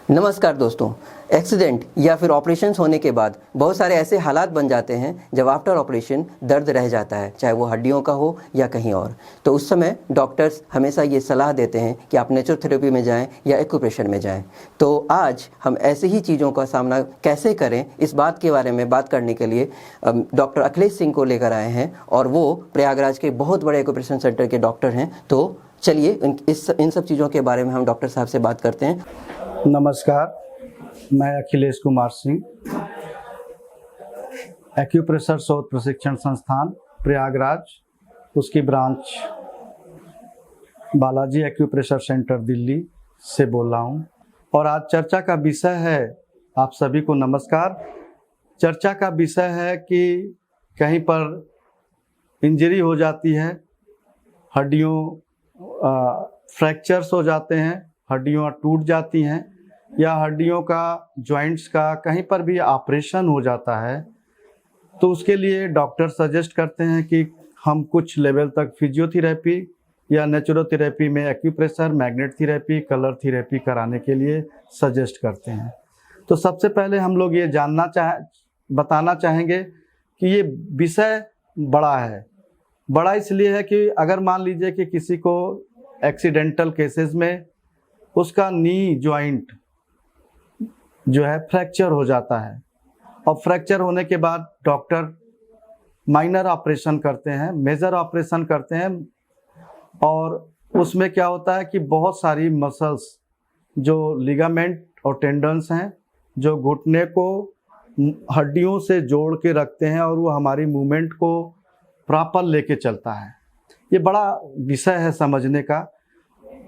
नमस्कार दोस्तों। एक्सीडेंट या फिर ऑपरेशंस होने के बाद बहुत सारे ऐसे हालात बन जाते हैं जब आफ्टर ऑपरेशन दर्द रह जाता है, चाहे वो हड्डियों का हो या कहीं और। तो उस समय डॉक्टर्स हमेशा ये सलाह देते हैं कि आप नेचुरोथेरेपी में जाएं या एक्यूप्रेशर में जाएं। तो आज हम ऐसे ही चीज़ों का सामना कैसे करें, इस बात के बारे में बात करने के लिए डॉक्टर अखिलेश सिंह को लेकर आए हैं, और वो प्रयागराज के बहुत बड़े एक्यूप्रेशर सेंटर के डॉक्टर हैं। तो चलिए इन सब चीज़ों के बारे में हम डॉक्टर साहब से बात करते हैं। नमस्कार, मैं अखिलेश कुमार सिंह, एक्यूप्रेशर शोध प्रशिक्षण संस्थान प्रयागराज, उसकी branch Balaji acupressure centre Delhi से बोल रहा हूँ। और आज चर्चा का विषय है, आप सभी को नमस्कार। चर्चा का विषय है कि कहीं पर इंजरी हो जाती है, हड्डियों फ्रैक्चर्स हो जाते हैं, हड्डियाँ टूट जाती हैं, या हड्डियों का जॉइंट्स का कहीं पर भी ऑपरेशन हो जाता है, तो उसके लिए डॉक्टर सजेस्ट करते हैं कि हम कुछ लेवल तक फिजियोथेरेपी या नेचुरोथेरेपी में acupressure, magnet therapy, colour therapy कराने के लिए सजेस्ट करते हैं। तो सबसे पहले हम लोग ये बताना चाहेंगे कि ये विषय बड़ा है। बड़ा इसलिए है कि अगर मान लीजिए कि किसी को एक्सीडेंटल केसेस में उसका नी जॉइंट जो है फ्रैक्चर हो जाता है, और फ्रैक्चर होने के बाद डॉक्टर माइनर ऑपरेशन करते हैं, मेजर ऑपरेशन करते हैं, और उसमें क्या होता है कि बहुत सारी मसल्स, जो लिगामेंट और टेंडन्स हैं, जो घुटने को हड्डियों से जोड़ के रखते हैं और वो हमारी मूवमेंट को प्रॉपर लेके चलता है। ये बड़ा विषय है समझने का।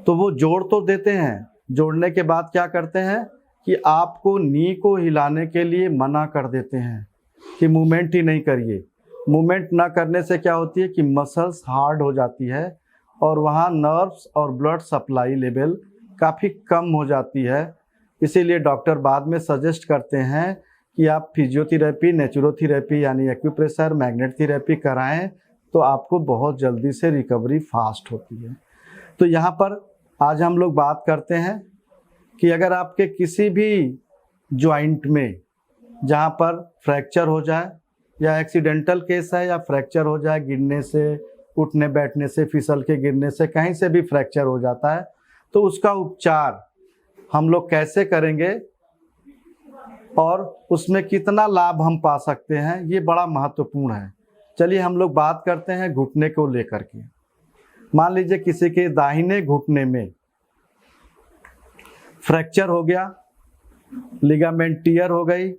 तो वो जोड़ तो देते हैं, जोड़ने के बाद क्या करते हैं कि आपको नी को हिलाने के लिए मना कर देते हैं कि मूवमेंट ही नहीं करिए। मूवमेंट ना करने से क्या होती है कि मसल्स हार्ड हो जाती है और वहाँ नर्व्स और ब्लड सप्लाई लेवल काफ़ी कम हो जाती है। इसीलिए डॉक्टर बाद में सजेस्ट करते हैं कि आप फिजियोथेरेपी, नेचुरोथेरेपी यानी एक्यूप्रेशर, मैग्नेट थेरेपी कराएं, तो आपको बहुत जल्दी से रिकवरी फास्ट होती है। तो यहाँ पर आज हम लोग बात करते हैं कि अगर आपके किसी भी जॉइंट में जहाँ पर फ्रैक्चर हो जाए, या एक्सीडेंटल केस है या फ्रैक्चर हो जाए, गिरने से, उठने बैठने से, फिसल के गिरने से, कहीं से भी फ्रैक्चर हो जाता है, तो उसका उपचार हम लोग कैसे करेंगे और उसमें कितना लाभ हम पा सकते हैं, ये बड़ा महत्वपूर्ण है। चलिए हम लोग बात करते हैं घुटने को लेकर के। मान लीजिए किसी के दाहिने घुटने में फ्रैक्चर हो गया, लिगामेंट टियर हो गई,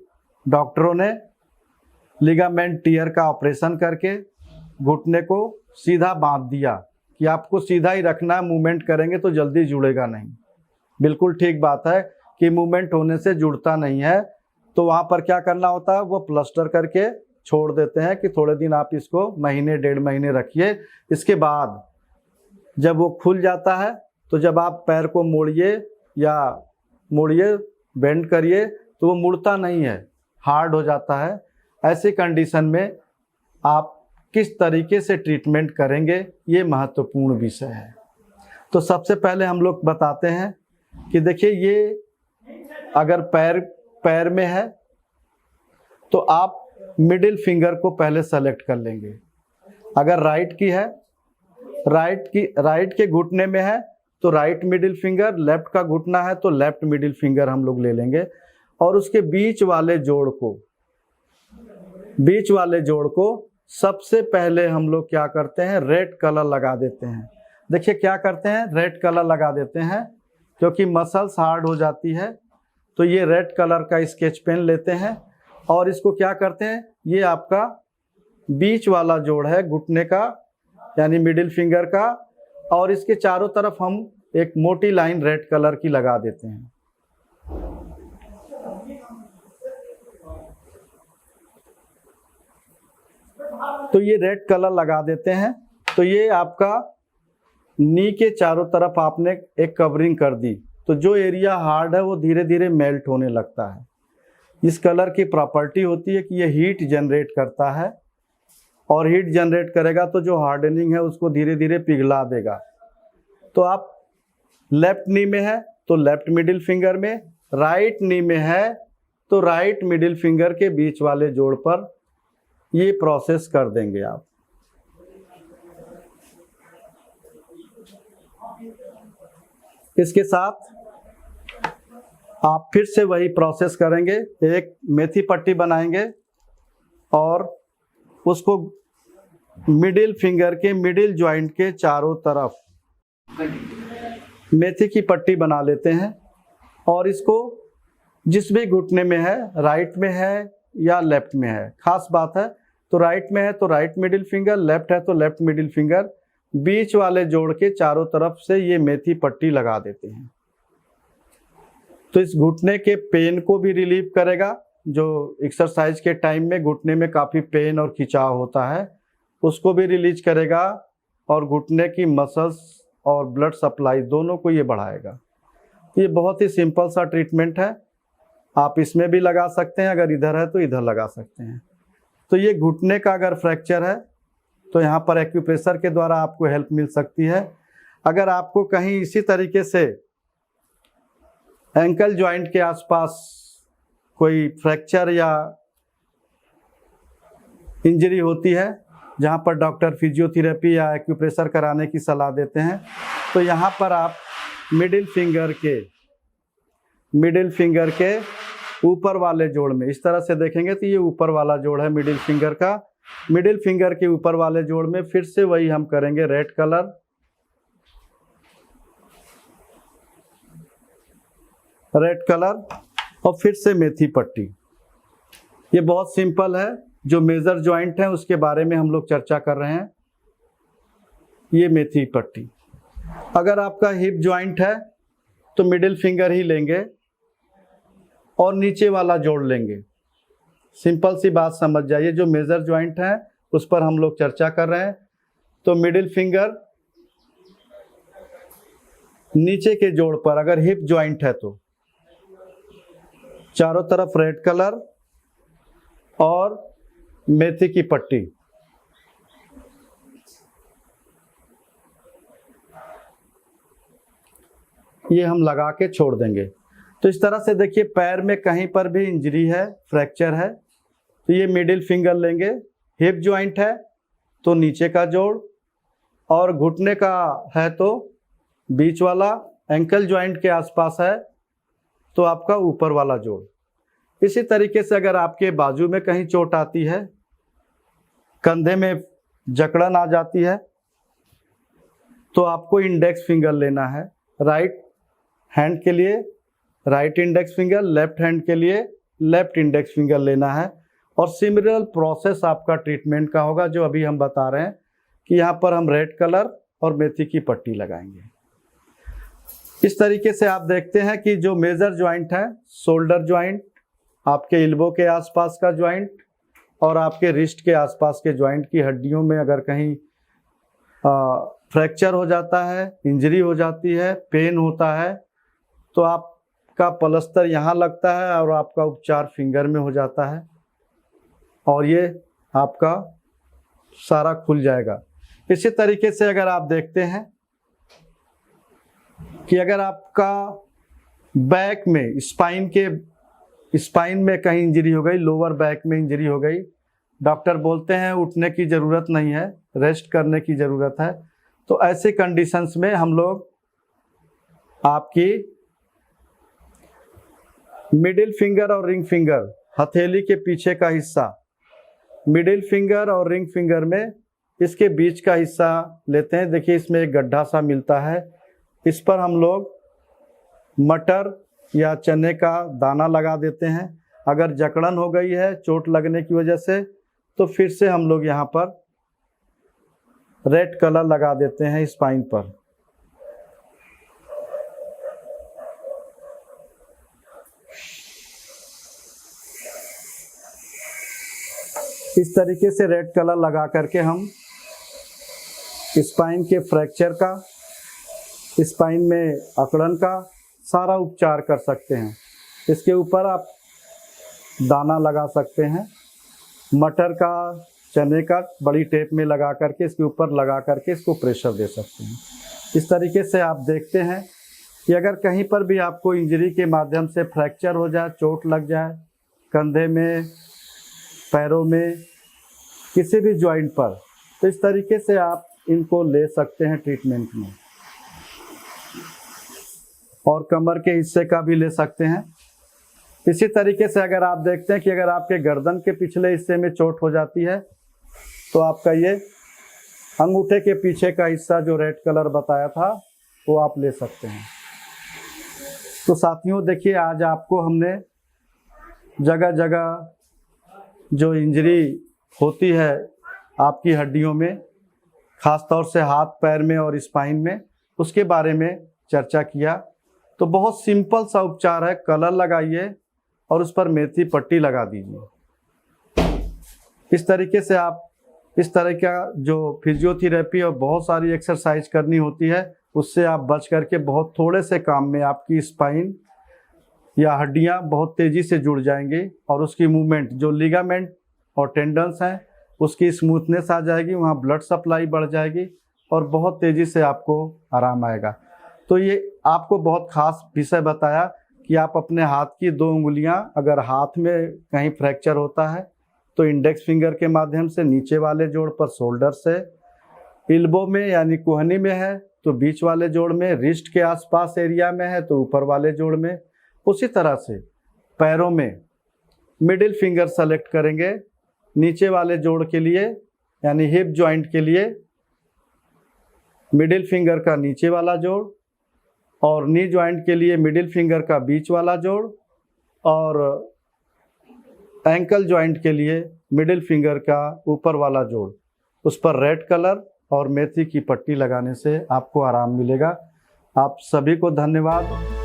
डॉक्टरों ने लिगामेंट टियर का ऑपरेशन करके घुटने को सीधा बांध दिया कि आपको सीधा ही रखना है, मूवमेंट करेंगे तो जल्दी जुड़ेगा नहीं। बिल्कुल ठीक बात है कि मूवमेंट होने से जुड़ता नहीं है, तो वहाँ पर क्या करना होता है, वो प्लास्टर करके छोड़ देते हैं कि थोड़े दिन आप इसको महीने डेढ़ महीने रखिए। इसके बाद जब वो खुल जाता है, तो जब आप पैर को मोड़िए, बेंड करिए, तो वो मुड़ता नहीं है, हार्ड हो जाता है। ऐसी कंडीशन में आप किस तरीके से ट्रीटमेंट करेंगे, ये महत्वपूर्ण विषय है। तो सबसे पहले हम लोग बताते हैं कि देखिए, ये अगर पैर में है तो आप मिडिल फिंगर को पहले सेलेक्ट कर लेंगे। अगर राइट की है, राइट के घुटने में है तो राइट मिडिल फिंगर, लेफ्ट का घुटना है तो लेफ्ट मिडिल फिंगर हम लोग ले लेंगे, और उसके बीच वाले जोड़ को सबसे पहले हम लोग क्या करते हैं, रेड कलर लगा देते हैं। देखिए क्या करते हैं, रेड कलर लगा देते हैं, क्योंकि मसल्स हार्ड हो जाती है। तो ये रेड कलर का स्केच पेन लेते हैं और इसको क्या करते हैं, ये आपका बीच वाला जोड़ है घुटने का, यानी मिडिल फिंगर का, और इसके चारों तरफ हम एक मोटी लाइन रेड कलर की लगा देते हैं। तो ये रेड कलर लगा देते हैं, तो ये आपका नी के चारों तरफ आपने एक कवरिंग कर दी, तो जो एरिया हार्ड है वो धीरे धीरे मेल्ट होने लगता है। इस कलर की प्रॉपर्टी होती है कि ये हीट जनरेट करता है, और हीट जनरेट करेगा तो जो हार्डनिंग है उसको धीरे धीरे पिघला देगा। तो आप लेफ्ट नी में है तो लेफ्ट मिडिल फिंगर में, राइट नी में है तो राइट मिडिल फिंगर के बीच वाले जोड़ पर ये प्रोसेस कर देंगे आप। इसके साथ आप फिर से वही प्रोसेस करेंगे, एक मेथी पट्टी बनाएंगे और उसको मिडिल फिंगर के मिडिल जॉइंट के चारों तरफ मेथी की पट्टी बना लेते हैं और इसको जिस भी घुटने में है, राइट में है या लेफ्ट में है, खास बात है तो राइट में है तो राइट मिडिल फिंगर, लेफ्ट है तो लेफ्ट मिडिल फिंगर, बीच वाले जोड़ के चारों तरफ से ये मेथी पट्टी लगा देते हैं। तो इस घुटने के पेन को भी रिलीव करेगा, जो एक्सरसाइज के टाइम में घुटने में काफ़ी पेन और खिंचाव होता है उसको भी रिलीज करेगा और घुटने की मसल्स और ब्लड सप्लाई दोनों को ये बढ़ाएगा। ये बहुत ही सिंपल सा ट्रीटमेंट है, आप इसमें भी लगा सकते हैं, अगर इधर है तो इधर लगा सकते हैं। तो ये घुटने का अगर फ्रैक्चर है तो यहाँ पर एक्यूप्रेशर के द्वारा आपको हेल्प मिल सकती है। अगर आपको कहीं इसी तरीके से एंकल जॉइंट के आसपास कोई फ्रैक्चर या इंजरी होती है जहाँ पर डॉक्टर फिजियोथेरेपी या एक्यूप्रेशर कराने की सलाह देते हैं, तो यहाँ पर आप मिडिल फिंगर के ऊपर वाले जोड़ में इस तरह से देखेंगे तो ये ऊपर वाला जोड़ है मिडिल फिंगर का। मिडिल फिंगर के ऊपर वाले जोड़ में फिर से वही हम करेंगे रेड कलर, और फिर से मेथी पट्टी। ये बहुत सिंपल है, जो मेजर जॉइंट है उसके बारे में हम लोग चर्चा कर रहे हैं। ये मेथी पट्टी। अगर आपका हिप जॉइंट है तो मिडिल फिंगर ही लेंगे और नीचे वाला जोड़ लेंगे। सिंपल सी बात समझ जाइए, जो मेजर जॉइंट है उस पर हम लोग चर्चा कर रहे हैं। तो मिडिल फिंगर नीचे के जोड़ पर, अगर हिप जॉइंट है तो चारों तरफ रेड कलर और मेथी की पट्टी। ये हम लगा के छोड़ देंगे। तो इस तरह से देखिए, पैर में कहीं पर भी इंजरी है, फ्रैक्चर है, तो ये मिडिल फिंगर लेंगे। हिप जॉइंट है तो नीचे का जोड़, और घुटने का है तो बीच वाला, एंकल जॉइंट के आसपास है तो आपका ऊपर वाला जोड़। इसी तरीके से अगर आपके बाजू में कहीं चोट आती है, कंधे में जकड़न आ जाती है, तो आपको इंडेक्स फिंगर लेना है। राइट हैंड के लिए right index finger, left hand के लिए लेफ्ट इंडेक्स फिंगर लेना है। और सिमिलर प्रोसेस आपका ट्रीटमेंट का होगा, जो अभी हम बता रहे हैं कि यहाँ पर हम रेड कलर और मेथी की पट्टी लगाएंगे। इस तरीके से आप देखते हैं कि जो मेजर जॉइंट है, शोल्डर जॉइंट, आपके इल्बो के आसपास का जॉइंट और आपके रिस्ट के आसपास के जॉइंट की हड्डियों में अगर कहीं फ्रैक्चर हो जाता है, इंजरी हो जाती है, पेन होता है, तो आपका प्लास्टर यहाँ लगता है और आपका उपचार फिंगर में हो जाता है और ये आपका सारा खुल जाएगा। इसी तरीके से अगर आप देखते हैं कि अगर आपका बैक में स्पाइन में कहीं इंजरी हो गई, लोअर बैक में इंजरी हो गई, डॉक्टर बोलते हैं उठने की ज़रूरत नहीं है, रेस्ट करने की ज़रूरत है, तो ऐसे कंडीशंस में हम लोग आपकी मिडिल फिंगर और रिंग फिंगर, हथेली के पीछे का हिस्सा, मिडिल फिंगर और रिंग फिंगर में इसके बीच का हिस्सा लेते हैं। देखिए इसमें एक गड्ढा सा मिलता है, इस पर हम लोग मटर या चने का दाना लगा देते हैं। अगर जकड़न हो गई है चोट लगने की वजह से, तो फिर से हम लोग यहाँ पर रेड कलर लगा देते हैं स्पाइन पर। इस तरीके से रेड कलर लगा करके हम स्पाइन के फ्रैक्चर का, स्पाइन में अकड़न का सारा उपचार कर सकते हैं। इसके ऊपर आप दाना लगा सकते हैं, मटर का, चने का बड़ी टेप में लगा करके इसके ऊपर लगा करके इसको प्रेशर दे सकते हैं। इस तरीके से आप देखते हैं कि अगर कहीं पर भी आपको इंजरी के माध्यम से फ्रैक्चर हो जाए, चोट लग जाए, कंधे में, पैरों में, किसी भी जॉइंट पर, तो इस तरीके से आप इनको ले सकते हैं ट्रीटमेंट में। और कमर के हिस्से का भी ले सकते हैं। इसी तरीके से अगर आप देखते हैं कि अगर आपके गर्दन के पिछले हिस्से में चोट हो जाती है तो आपका ये अंगूठे के पीछे का हिस्सा जो रेड कलर बताया था वो आप ले सकते हैं। तो साथियों देखिए, आज आपको हमने जगह जगह जो इंजरी होती है आपकी हड्डियों में, खास तौर से हाथ पैर में और स्पाइन में, उसके बारे में चर्चा किया। तो बहुत सिंपल सा उपचार है, कलर लगाइए और उस पर मेथी पट्टी लगा दीजिए। इस तरीके से आप इस तरह का जो फिजियोथेरेपी और बहुत सारी एक्सरसाइज करनी होती है उससे आप बच करके बहुत थोड़े से काम में आपकी स्पाइन या हड्डियां बहुत तेज़ी से जुड़ जाएंगी और उसकी मूवमेंट, जो लिगामेंट और टेंडन्स हैं, उसकी स्मूथनेस आ जाएगी, वहाँ ब्लड सप्लाई बढ़ जाएगी और बहुत तेज़ी से आपको आराम आएगा। तो ये आपको बहुत खास विषय बताया कि आप अपने हाथ की 2 उंगलियां, अगर हाथ में कहीं फ्रैक्चर होता है तो इंडेक्स फिंगर के माध्यम से नीचे वाले जोड़ पर शोल्डर से, इल्बो में यानी कोहनी में है तो बीच वाले जोड़ में, रिस्ट के आसपास एरिया में है तो ऊपर वाले जोड़ में, उसी तरह से पैरों में मिडिल फिंगर सेलेक्ट करेंगे नीचे वाले जोड़ के लिए, यानी हिप जॉइंट के लिए मिडिल फिंगर का नीचे वाला जोड़, और नी जॉइंट के लिए मिडिल फिंगर का बीच वाला जोड़, और एंकल जॉइंट के लिए मिडिल फिंगर का ऊपर वाला जोड़। उस पर रेड कलर और मेथी की पट्टी लगाने से आपको आराम मिलेगा। आप सभी को धन्यवाद।